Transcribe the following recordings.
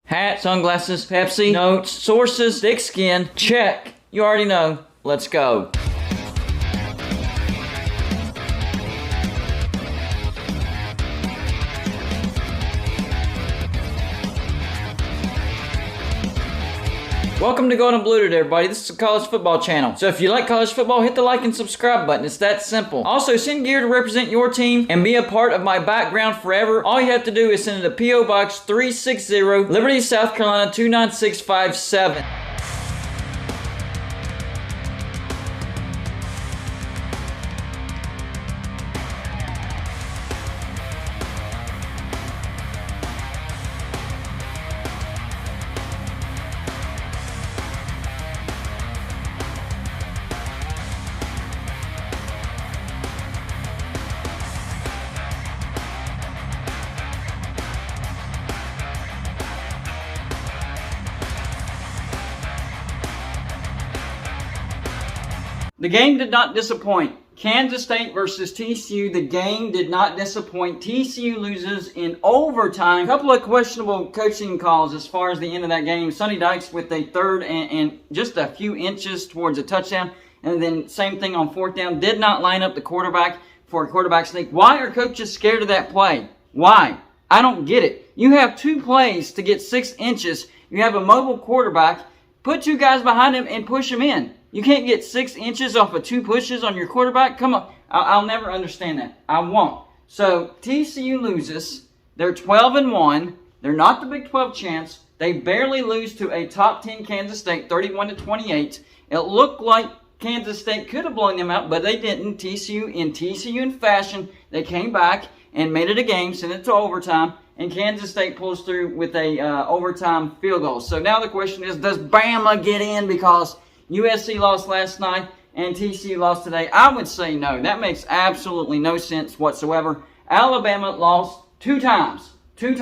Hat, sunglasses, Pepsi, notes, sources, thick skin, check. You already know. Let's go. Welcome to Golden Blue today, everybody. This is a college football channel. So if you like college football, hit the like and subscribe button. It's that simple. Also, send gear to represent your team and be a part of my background forever. All you have to do is send it to P.O. Box 360, Liberty, South Carolina 29657. The game did not disappoint. Kansas State versus TCU, the game did not disappoint. TCU loses in overtime. A couple of questionable coaching calls as far as the end of that game. Sonny Dykes with a third and just a few inches towards a touchdown. And then same thing on fourth down. Did not line up the quarterback for a quarterback sneak. Why are coaches scared of that play? Why? I don't get it. You have two plays to get 6 inches. You have a mobile quarterback. Put two guys behind him and push him in. You can't get 6 inches off of 2 pushes on your quarterback? Come on. I'll never understand that. I won't. So, TCU loses. They're 12-1. They're not the Big 12 champs. They barely lose to a top 10 Kansas State, 31-28. It looked like Kansas State could have blown them out, but they didn't. TCU fashion, they came back and made it a game, sent it to overtime, and Kansas State pulls through with a overtime field goal. So now the question is, does Bama get in because USC lost last night and TCU lost today? I would say no. That makes absolutely no sense whatsoever. Alabama lost two times to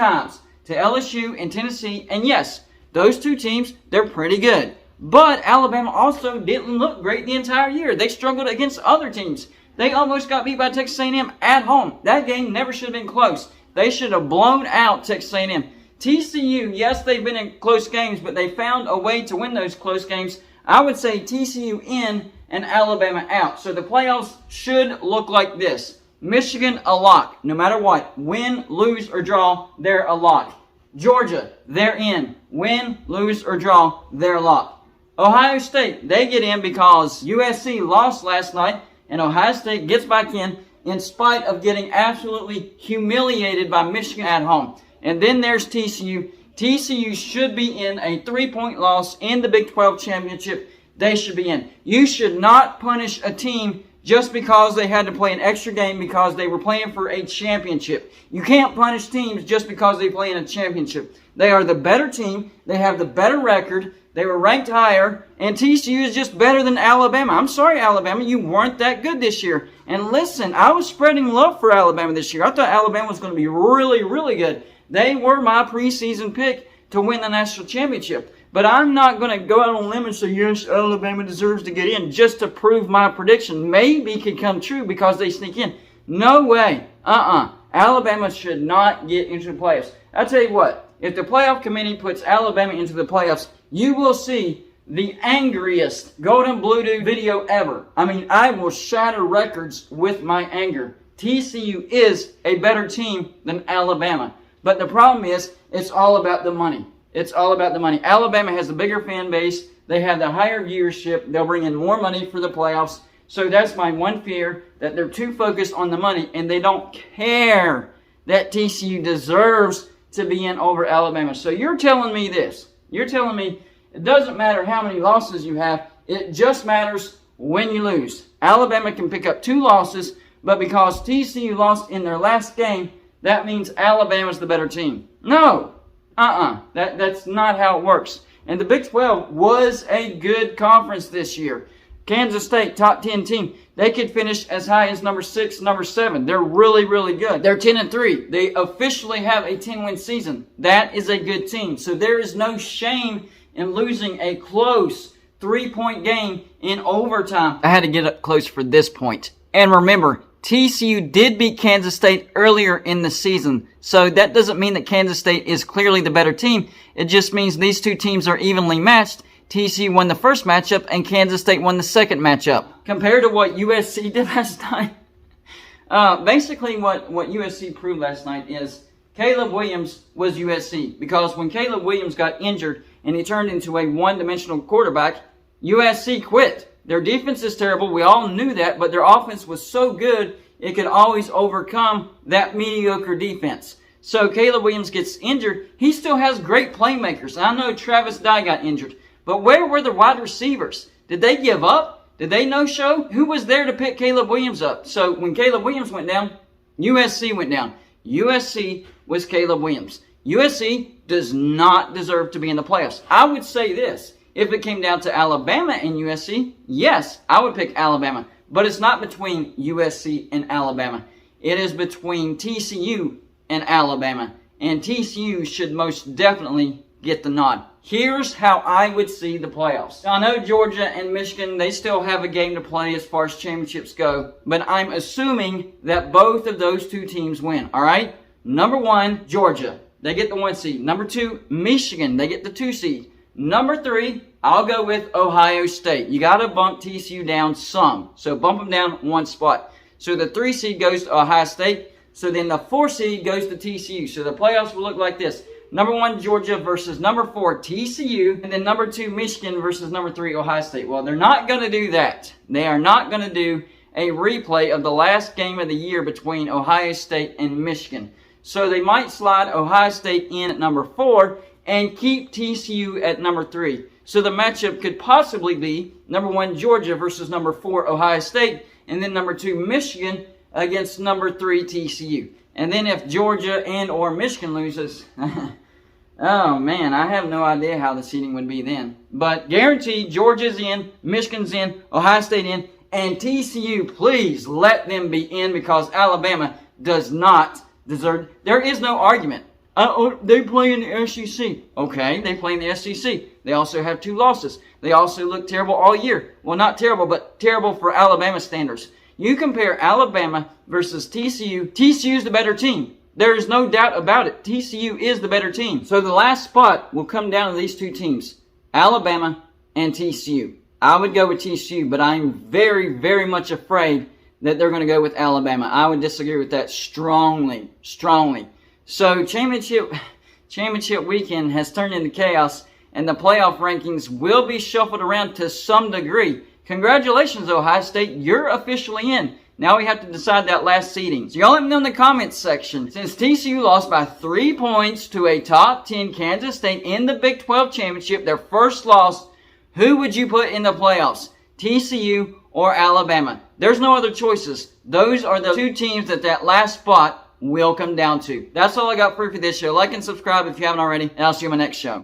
LSU and Tennessee. And yes, those two teams, they're pretty good. But Alabama also didn't look great the entire year. They struggled against other teams. They almost got beat by Texas A&M at home. That game never should have been close. They should have blown out Texas A&M. TCU, yes, they've been in close games, but they found a way to win those close games. I would say TCU in and Alabama out. So the playoffs should look like this. Michigan, a lock. No matter what. Win, lose, or draw, they're a lock. Georgia, they're in. Win, lose, or draw, they're a lock. Ohio State, they get in because USC lost last night, and Ohio State gets back in spite of getting absolutely humiliated by Michigan at home. And then there's TCU. TCU should be in a 3-point loss in the Big 12 championship. They should be in. You should not punish a team just because they had to play an extra game because they were playing for a championship. You can't punish teams just because they play in a championship. They are the better team. They have the better record. They were ranked higher. And TCU is just better than Alabama. I'm sorry, Alabama. You weren't that good this year. And listen, I was spreading love for Alabama this year. I thought Alabama was going to be really, really good. They were my preseason pick to win the national championship. But I'm not going to go out on a limb and say, yes, Alabama deserves to get in just to prove my prediction. Maybe it could come true because they sneak in. No way. Alabama should not get into the playoffs. I'll tell you what. If the playoff committee puts Alabama into the playoffs, you will see the angriest Golden Blue Dude video ever. I mean, I will shatter records with my anger. TCU is a better team than Alabama. But the problem is, it's all about the money. It's all about the money. Alabama has a bigger fan base. They have the higher viewership. They'll bring in more money for the playoffs. So that's my one fear, that they're too focused on the money and they don't care that TCU deserves to be in over Alabama. So you're telling me this. You're telling me it doesn't matter how many losses you have. It just matters when you lose. Alabama can pick up 2 losses, but because TCU lost in their last game, that means Alabama's the better team. No. That's not how it works. And the Big 12 was a good conference this year. Kansas State, top 10 team. They could finish as high as number 6, number 7. They're really, really good. They're 10-3. They officially have a 10-win season. That is a good team. So there is no shame in losing a close 3-point game in overtime. I had to get up close for this point. And remember, TCU did beat Kansas State earlier in the season. So that doesn't mean that Kansas State is clearly the better team. It just means these two teams are evenly matched. TCU won the first matchup and Kansas State won the second matchup. Compared to what USC did last night, basically what USC proved last night is Caleb Williams was USC. Because when Caleb Williams got injured and he turned into a one-dimensional quarterback, USC quit. Their defense is terrible. We all knew that, but their offense was so good, it could always overcome that mediocre defense. So Caleb Williams gets injured. He still has great playmakers. I know Travis Dye got injured, but where were the wide receivers? Did they give up? Did they no-show? Who was there to pick Caleb Williams up? So when Caleb Williams went down, USC went down. USC was Caleb Williams. USC does not deserve to be in the playoffs. I would say this. If it came down to Alabama and USC, yes, I would pick Alabama. But it's not between USC and Alabama. It is between TCU and Alabama. And TCU should most definitely get the nod. Here's how I would see the playoffs. Now, I know Georgia and Michigan, they still have a game to play as far as championships go. But I'm assuming that both of those two teams win. All right? Number 1, Georgia. They get the 1 seed. Number 2, Michigan. They get the 2 seed. Number 3, I'll go with Ohio State. You got to bump TCU down some. So bump them down 1 spot. So the 3 seed goes to Ohio State. So then the 4 seed goes to TCU. So the playoffs will look like this. Number 1, Georgia versus number 4, TCU. And then number 2, Michigan versus number 3, Ohio State. Well, they're not going to do that. They are not going to do a replay of the last game of the year between Ohio State and Michigan. So they might slide Ohio State in at number 4 and keep TCU at number 3. So the matchup could possibly be number 1, Georgia versus number 4, Ohio State, and then number 2, Michigan against number 3, TCU. And then if Georgia and or Michigan loses, oh man, I have no idea how the seeding would be then. But guaranteed, Georgia's in, Michigan's in, Ohio State in, and TCU, please let them be in because Alabama does not deserve. There is no argument. They play in the SEC. Okay, they play in the SEC. They also have 2 losses. They also look terrible all year. Well, not terrible, but terrible for Alabama standards. You compare Alabama versus TCU. TCU is the better team. There is no doubt about it. TCU is the better team. So the last spot will come down to these 2 teams, Alabama and TCU. I would go with TCU, but I'm very, very much afraid that they're going to go with Alabama. I would disagree with that strongly, strongly. So championship weekend has turned into chaos, and the playoff rankings will be shuffled around to some degree. Congratulations, Ohio State. You're officially in. Now we have to decide that last seeding. So y'all let me know in the comments section. Since TCU lost by 3 points to a top 10 Kansas State in the Big 12 championship, their first loss, who would you put in the playoffs? TCU or Alabama? There's no other choices. Those are the 2 teams that last spot will come down to. That's all I got for you for this show. Like and subscribe if you haven't already, and I'll see you in my next show.